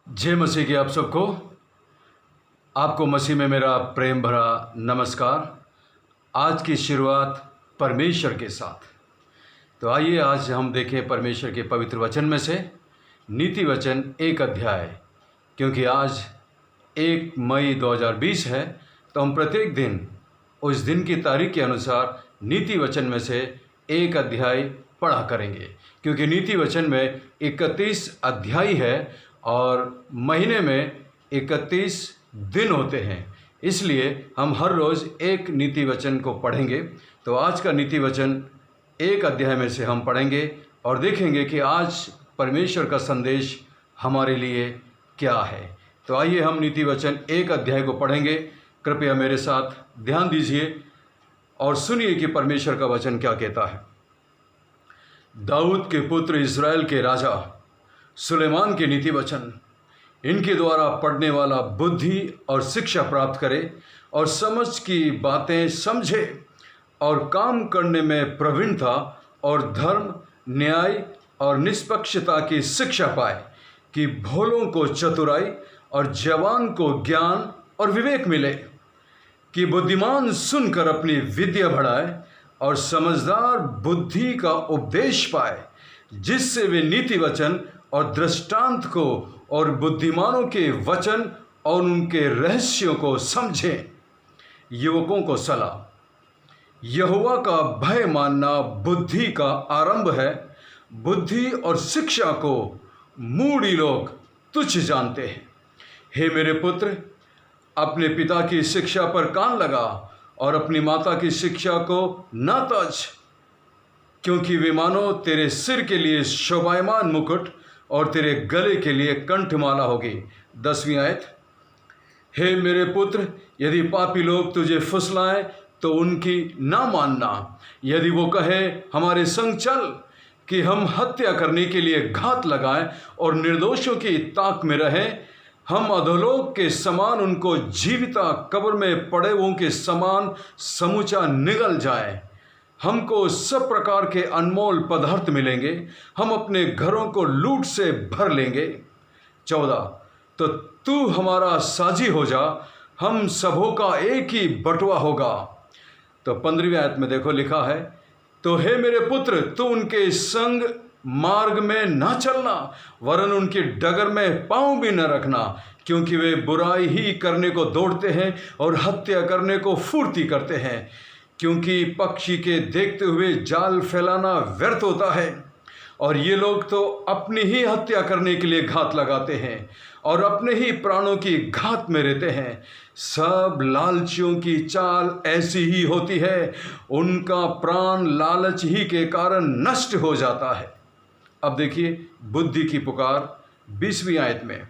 जय मसीह की आप सबको। आपको मसीह में मेरा प्रेम भरा नमस्कार। आज की शुरुआत परमेश्वर के साथ। तो आइए आज हम देखें परमेश्वर के पवित्र वचन में से नीति वचन 1 अध्याय। क्योंकि आज 1 मई 2020 है, तो हम प्रत्येक दिन उस दिन की तारीख के अनुसार नीति वचन में से 1 अध्याय पढ़ा करेंगे। क्योंकि नीति वचन में 31 अध्याय है और महीने में 31 दिन होते हैं, इसलिए हम हर रोज़ एक नीति वचन को पढ़ेंगे। तो आज का नीति वचन 1 अध्याय में से हम पढ़ेंगे और देखेंगे कि आज परमेश्वर का संदेश हमारे लिए क्या है। तो आइए हम नीति वचन 1 अध्याय को पढ़ेंगे। कृपया मेरे साथ ध्यान दीजिए और सुनिए कि परमेश्वर का वचन क्या कहता है। दाऊद के पुत्र इस्राएल के राजा सुलेमान के नीति वचन। इनके द्वारा पढ़ने वाला बुद्धि और शिक्षा प्राप्त करे और समझ की बातें समझे और काम करने में प्रवीणता और धर्म, न्याय और निष्पक्षता की शिक्षा पाए, कि भोलों को चतुराई और जवान को ज्ञान और विवेक मिले, कि बुद्धिमान सुनकर अपनी विद्या बढ़ाए और समझदार बुद्धि का उपदेश पाए, जिससे वे नीति वचन और दृष्टांत को और बुद्धिमानों के वचन और उनके रहस्यों को समझें। युवकों को सलाह। यहोवा का भय मानना बुद्धि का आरंभ है। बुद्धि और शिक्षा को मूढ़ी लोग तुच्छ जानते हैं। हे मेरे पुत्र, अपने पिता की शिक्षा पर कान लगा और अपनी माता की शिक्षा को न तज, क्योंकि वे मानो तेरे सिर के लिए शोभायमान मुकुट और तेरे गले के लिए कंठमाला होगी। 10वीं आयत। हे मेरे पुत्र, यदि पापी लोग तुझे फुसलाएं तो उनकी ना मानना। यदि वो कहे हमारे संग चल, कि हम हत्या करने के लिए घात लगाएं और निर्दोषों की ताक में रहें, हम अधोलोक के समान उनको जीविता कब्र में पड़े हुओं के समान समूचा निगल जाए। हमको सब प्रकार के अनमोल पदार्थ मिलेंगे। हम अपने घरों को लूट से भर लेंगे। 14। तो तू हमारा साजी हो जा, हम सबों का एक ही बटुआ होगा। तो 15वीं आयत में देखो लिखा है, तो हे मेरे पुत्र, तू उनके संग मार्ग में ना चलना, वरन उनकी डगर में पांव भी न रखना, क्योंकि वे बुराई ही करने को दौड़ते हैं और हत्या करने को फुर्ती करते हैं। क्योंकि पक्षी के देखते हुए जाल फैलाना व्यर्थ होता है, और ये लोग तो अपनी ही हत्या करने के लिए घात लगाते हैं और अपने ही प्राणों की घात में रहते हैं। सब लालचियों की चाल ऐसी ही होती है, उनका प्राण लालच ही के कारण नष्ट हो जाता है। अब देखिए बुद्धि की पुकार 20वीं आयत में।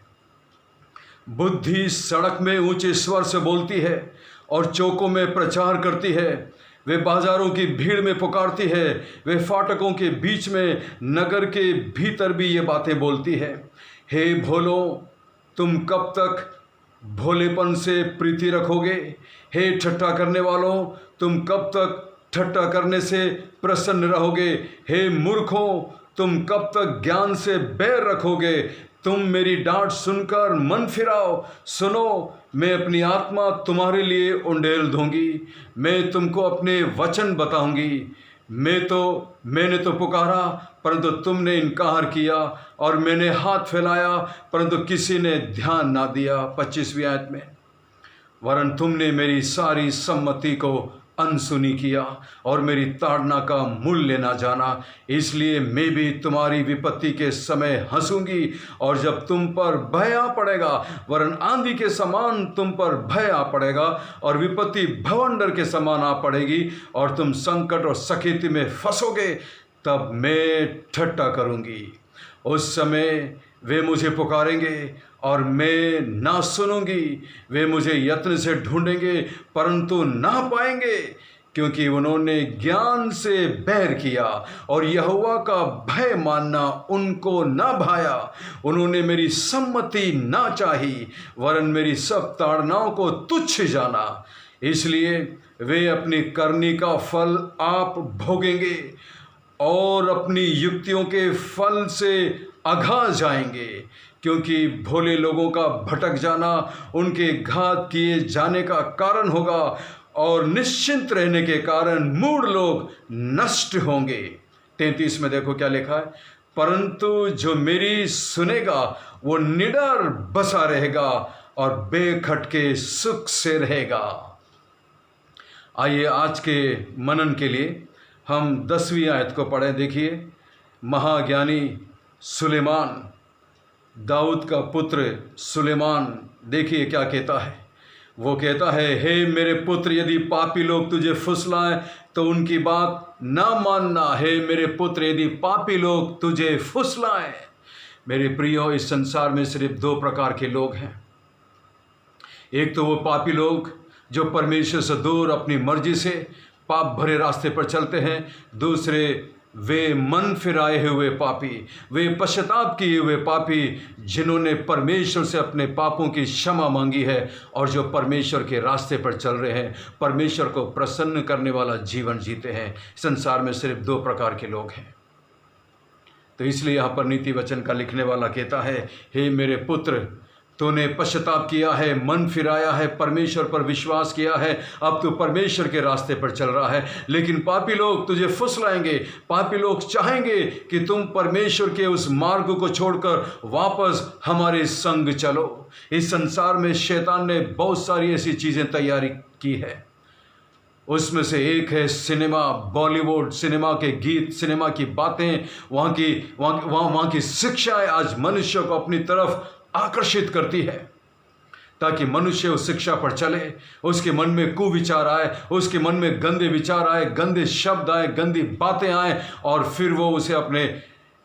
बुद्धि सड़क में ऊंचे स्वर से बोलती है और चौकों में प्रचार करती है। वे बाजारों की भीड़ में पुकारती है। वे फाटकों के बीच में, नगर के भीतर भी ये बातें बोलती है। हे भोलो, तुम कब तक भोलेपन से प्रीति रखोगे? हे ठट्ठा करने वालों, तुम कब तक ठट्ठा करने से प्रसन्न रहोगे? हे मूर्खों, तुम कब तक ज्ञान से बैर रखोगे? तुम मेरी डांट सुनकर मन फिराओ। सुनो, मैं अपनी आत्मा तुम्हारे लिए उंडेल दूंगी। मैं तुमको अपने वचन बताऊंगी। मैंने तो पुकारा, परंतु तुमने इनकार किया, और मैंने हाथ फैलाया, परंतु किसी ने ध्यान ना दिया। 25वीं आयत में। वरन तुमने मेरी सारी सम्मति को अनसुनी किया और मेरी ताड़ना का मूल्य ना जाना। इसलिए मैं भी तुम्हारी विपत्ति के समय हंसूंगी, और जब तुम पर भय आ पड़ेगा, वरन आंधी के समान तुम पर भय आ पड़ेगा, और विपत्ति भवंडर के समान आ पड़ेगी, और तुम संकट और सखेती में फंसोगे, तब मैं ठट्ठा करूंगी। उस समय वे मुझे पुकारेंगे और मैं ना सुनूंगी। वे मुझे यत्न से ढूंढेंगे परंतु ना पाएंगे, क्योंकि उन्होंने ज्ञान से बैर किया और यहोवा का भय मानना उनको ना भाया। उन्होंने मेरी सम्मति ना चाही, वरन मेरी सब ताड़नाओं को तुच्छ जाना। इसलिए वे अपनी करनी का फल आप भोगेंगे और अपनी युक्तियों के फल से अघा जाएंगे, क्योंकि भोले लोगों का भटक जाना उनके घात किए जाने का कारण होगा और निश्चिंत रहने के कारण मूढ़ लोग नष्ट होंगे। 33 में देखो क्या लिखा है, परंतु जो मेरी सुनेगा वो निडर बसा रहेगा और बेखटके सुख से रहेगा। आइए आज के मनन के लिए हम 10वीं आयत को पढ़ें। देखिए, महाज्ञानी सुलेमान, दाऊद का पुत्र सुलेमान, देखिए क्या कहता है। वो कहता है, हे मेरे पुत्र, यदि पापी लोग तुझे फुसलाएं तो उनकी बात ना मानना। हे मेरे पुत्र, यदि पापी लोग तुझे फुसलाएं। मेरे प्रियो, इस संसार में सिर्फ 2 प्रकार के लोग हैं। एक तो वो पापी लोग जो परमेश्वर से दूर अपनी मर्जी से पाप भरे रास्ते पर चलते हैं। दूसरे वे मन फिराए हुए पापी, वे पश्चाताप किए हुए पापी जिन्होंने परमेश्वर से अपने पापों की क्षमा मांगी है और जो परमेश्वर के रास्ते पर चल रहे हैं, परमेश्वर को प्रसन्न करने वाला जीवन जीते हैं। संसार में सिर्फ 2 प्रकार के लोग हैं। तो इसलिए यहाँ पर नीति वचन का लिखने वाला कहता है, हे मेरे पुत्र, तूने पश्चाताप किया है, मन फिराया है, परमेश्वर पर विश्वास किया है, अब तू परमेश्वर के रास्ते पर चल रहा है। लेकिन पापी लोग तुझे फुसलाएंगे, पापी लोग चाहेंगे कि तुम परमेश्वर के उस मार्ग को छोड़कर वापस हमारे संग चलो। इस संसार में शैतान ने बहुत सारी ऐसी चीज़ें तैयारी की है। उसमें से एक है सिनेमा, बॉलीवुड, सिनेमा के गीत, सिनेमा की बातें, वहाँ की शिक्षाएं आज मनुष्य को अपनी तरफ आकर्षित करती है ताकि मनुष्य उस शिक्षा पर चले, उसके मन में कुविचार आए, उसके मन में गंदे विचार आए, गंदे शब्द आए, गंदी बातें आए और फिर वो उसे अपने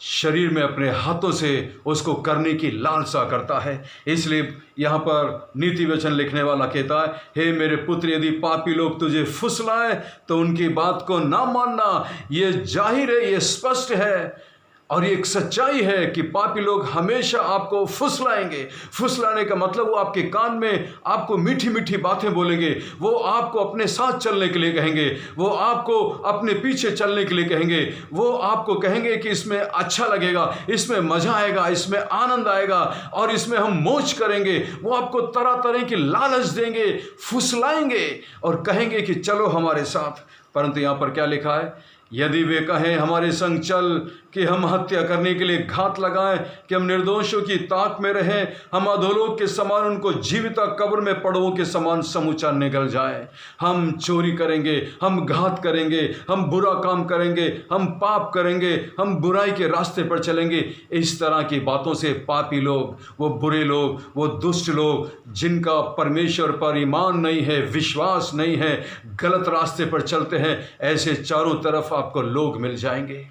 शरीर में अपने हाथों से उसको करने की लालसा करता है। इसलिए यहाँ पर नीति वचन लिखने वाला कहता है, हे मेरे पुत्र, यदि पापी लोग तुझे फुसलाएं तो उनकी बात को ना मानना। ये जाहिर है, ये स्पष्ट है और ये एक सच्चाई है कि पापी लोग हमेशा आपको फुसलाएंगे। फुसलाने का मतलब वो आपके कान में आपको मीठी मीठी बातें बोलेंगे, वो आपको अपने साथ चलने के लिए कहेंगे, वो आपको अपने पीछे चलने के लिए कहेंगे, वो आपको कहेंगे कि इसमें अच्छा लगेगा, इसमें मज़ा आएगा, इसमें आनंद आएगा और इसमें हम मौज करेंगे। वो आपको तरह तरह की लालच देंगे, फुसलाएंगे और कहेंगे कि चलो हमारे साथ। परंतु यहाँ पर क्या लिखा है, यदि वे कहें हमारे संग चल कि हम हत्या करने के लिए घात लगाएं, कि हम निर्दोषों की ताक में रहें, हम अधोलोक के समान उनको जीविता कब्र में पड़वों के समान समूचा निगल जाएं। हम चोरी करेंगे, हम घात करेंगे, हम बुरा काम करेंगे, हम पाप करेंगे, हम बुराई के रास्ते पर चलेंगे। इस तरह की बातों से पापी लोग, वो बुरे लोग, वो दुष्ट लोग जिनका परमेश्वर पर ईमान नहीं है, विश्वास नहीं है, गलत रास्ते पर चलते हैं, ऐसे चारों तरफ आपको लोग मिल जाएंगे।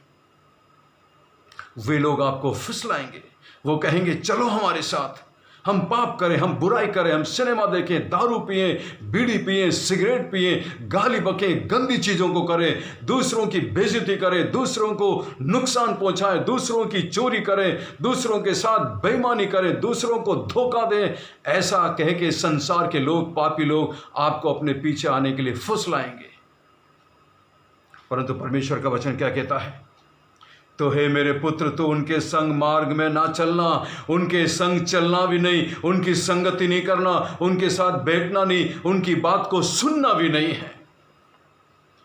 वे लोग आपको फुसलाएंगे, वो कहेंगे चलो हमारे साथ, हम पाप करें, हम बुराई करें, हम सिनेमा देखें, दारू पिएं, बीड़ी पिएं, सिगरेट पिएं, गाली बकें, गंदी चीज़ों को करें, दूसरों की बेइज्जती करें, दूसरों को नुकसान पहुंचाएं, दूसरों की चोरी करें, दूसरों के साथ बेईमानी करें, दूसरों को धोखा दें। ऐसा कह के संसार के लोग, पापी लोग आपको अपने पीछे आने के लिए फुसलाएंगे। परंतु परमेश्वर का वचन क्या कहता है, तो हे मेरे पुत्र, तो उनके संग मार्ग में ना चलना, उनके संग चलना भी नहीं, उनकी संगति नहीं करना, उनके साथ बैठना नहीं, उनकी बात को सुनना भी नहीं है।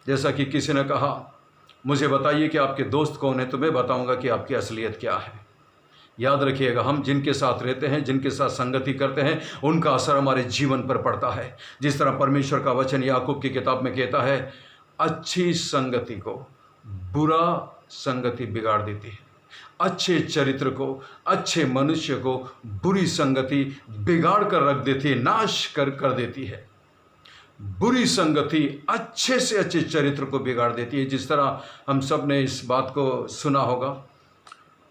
जैसा कि किसी ने कहा, मुझे बताइए कि आपके दोस्त कौन है, तो मैं बताऊंगा कि आपकी असलियत क्या है। याद रखिएगा, हम जिनके साथ रहते हैं, जिनके साथ संगति करते हैं, उनका असर हमारे जीवन पर पड़ता है। जिस तरह परमेश्वर का वचन याकूब की किताब में कहता है, अच्छी संगति को बुरा संगति बिगाड़ देती है, अच्छे चरित्र को, अच्छे मनुष्य को बुरी संगति बिगाड़ कर रख देती है, नाश कर देती है। बुरी संगति अच्छे से अच्छे चरित्र को बिगाड़ देती है। जिस तरह हम सब ने इस बात को सुना होगा,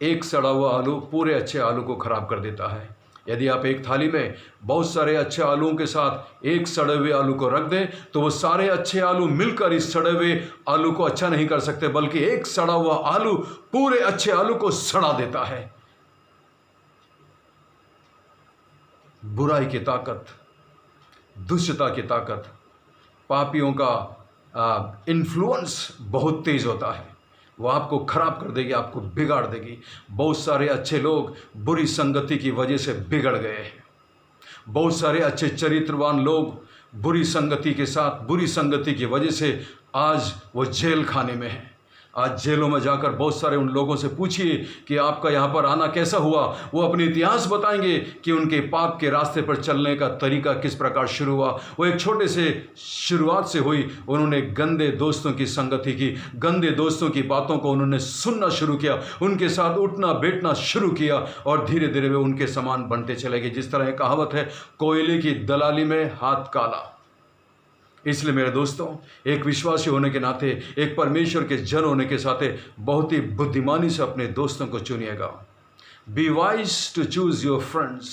एक सड़ा हुआ आलू पूरे अच्छे आलू को खराब कर देता है। यदि आप एक थाली में बहुत सारे अच्छे आलूओं के साथ एक सड़े हुए आलू को रख दें, तो वो सारे अच्छे आलू मिलकर इस सड़े हुए आलू को अच्छा नहीं कर सकते, बल्कि एक सड़ा हुआ आलू पूरे अच्छे आलू को सड़ा देता है। बुराई की ताकत, दुष्टता की ताकत, पापियों का इन्फ्लुएंस बहुत तेज होता है। वो आपको खराब कर देगी, आपको बिगाड़ देगी। बहुत सारे अच्छे लोग बुरी संगति की वजह से बिगड़ गए हैं। बहुत सारे अच्छे चरित्रवान लोग बुरी संगति के साथ, बुरी संगति की वजह से आज वो जेल खाने में हैं। आज जेलों में जाकर बहुत सारे उन लोगों से पूछिए कि आपका यहाँ पर आना कैसा हुआ। वो अपने इतिहास बताएंगे कि उनके पाप के रास्ते पर चलने का तरीका किस प्रकार शुरू हुआ। वो एक छोटे से शुरुआत से हुई। उन्होंने गंदे दोस्तों की संगति की, गंदे दोस्तों की बातों को उन्होंने सुनना शुरू किया, उनके साथ उठना बैठना शुरू किया और धीरे धीरे वे उनके समान बनते चले गए। जिस तरह कहावत है, कोयले की दलाली में हाथ काला। इसलिए मेरे दोस्तों, एक विश्वासी होने के नाते, एक परमेश्वर के जन होने के साथ बहुत ही बुद्धिमानी से अपने दोस्तों को चुनिएगा। Be wise to choose your friends.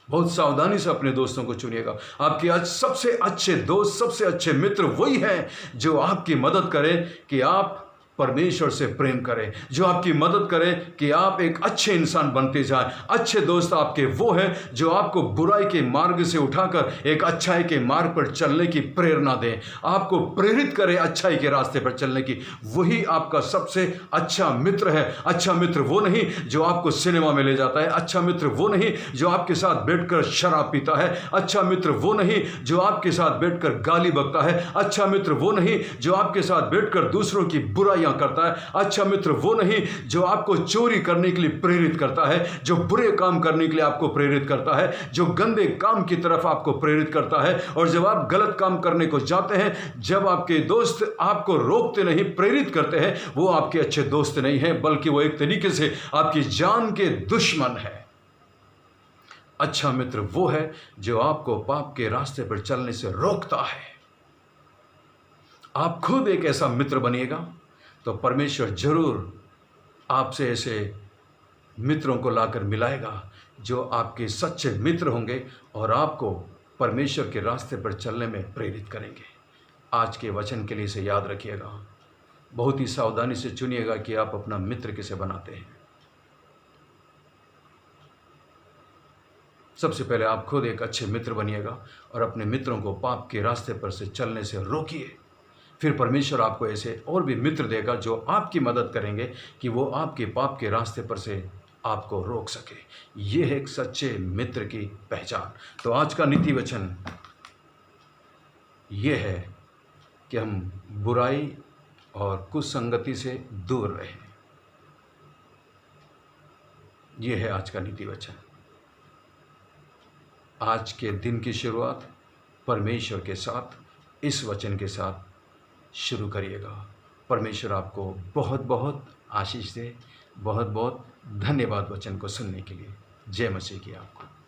बहुत सावधानी से अपने दोस्तों को चुनिएगा। आपके आज सबसे अच्छे दोस्त, सबसे अच्छे मित्र वही हैं जो आपकी मदद करें कि आप परमेश्वर से प्रेम करें, जो आपकी मदद करें कि आप एक अच्छे इंसान बनते जाएं। अच्छे दोस्त आपके वो हैं जो आपको बुराई के मार्ग से उठाकर एक अच्छाई के मार्ग पर चलने की प्रेरणा दें, आपको प्रेरित करें अच्छाई के रास्ते पर चलने की। वही आपका सबसे अच्छा मित्र है। अच्छा मित्र वो नहीं जो आपको सिनेमा में ले जाता है। अच्छा मित्र वो नहीं जो आपके साथ बैठकर शराब पीता है। अच्छा मित्र वो नहीं जो आपके साथ बैठकर गाली बकता है। अच्छा मित्र वो नहीं जो आपके साथ बैठकर दूसरों की बुराइयां करता है। अच्छा मित्र वो नहीं जो आपको चोरी करने के लिए प्रेरित करता है, जो बुरे काम करने के लिए आपको प्रेरित करता है, जो गंदे काम की तरफ आपको प्रेरित करता है। और जब आप गलत काम करने को जाते हैं, जब आपके दोस्त आपको रोकते नहीं, प्रेरित करते हैं, वो आपके अच्छे दोस्त नहीं हैं, बल्कि वो एक तरीके से आपकी जान के दुश्मन है। अच्छा मित्र वो है जो आपको पाप के रास्ते पर चलने से रोकता है। आप खुद एक ऐसा मित्र बनिएगा तो परमेश्वर जरूर आपसे ऐसे मित्रों को लाकर मिलाएगा जो आपके सच्चे मित्र होंगे और आपको परमेश्वर के रास्ते पर चलने में प्रेरित करेंगे। आज के वचन के लिए इसे याद रखिएगा। बहुत ही सावधानी से चुनिएगा कि आप अपना मित्र किसे बनाते हैं। सबसे पहले आप खुद एक अच्छे मित्र बनिएगा और अपने मित्रों को पाप के रास्ते पर से चलने से रोकिए। फिर परमेश्वर आपको ऐसे और भी मित्र देगा जो आपकी मदद करेंगे कि वो आपके पाप के रास्ते पर से आपको रोक सके। ये है एक सच्चे मित्र की पहचान। तो आज का नीति वचन ये है कि हम बुराई और कुसंगति से दूर रहें। ये है आज का नीति वचन। आज के दिन की शुरुआत परमेश्वर के साथ, इस वचन के साथ शुरू करिएगा। परमेश्वर आपको बहुत बहुत आशीष दे। बहुत बहुत धन्यवाद वचन को सुनने के लिए। जय मसीह की आपको।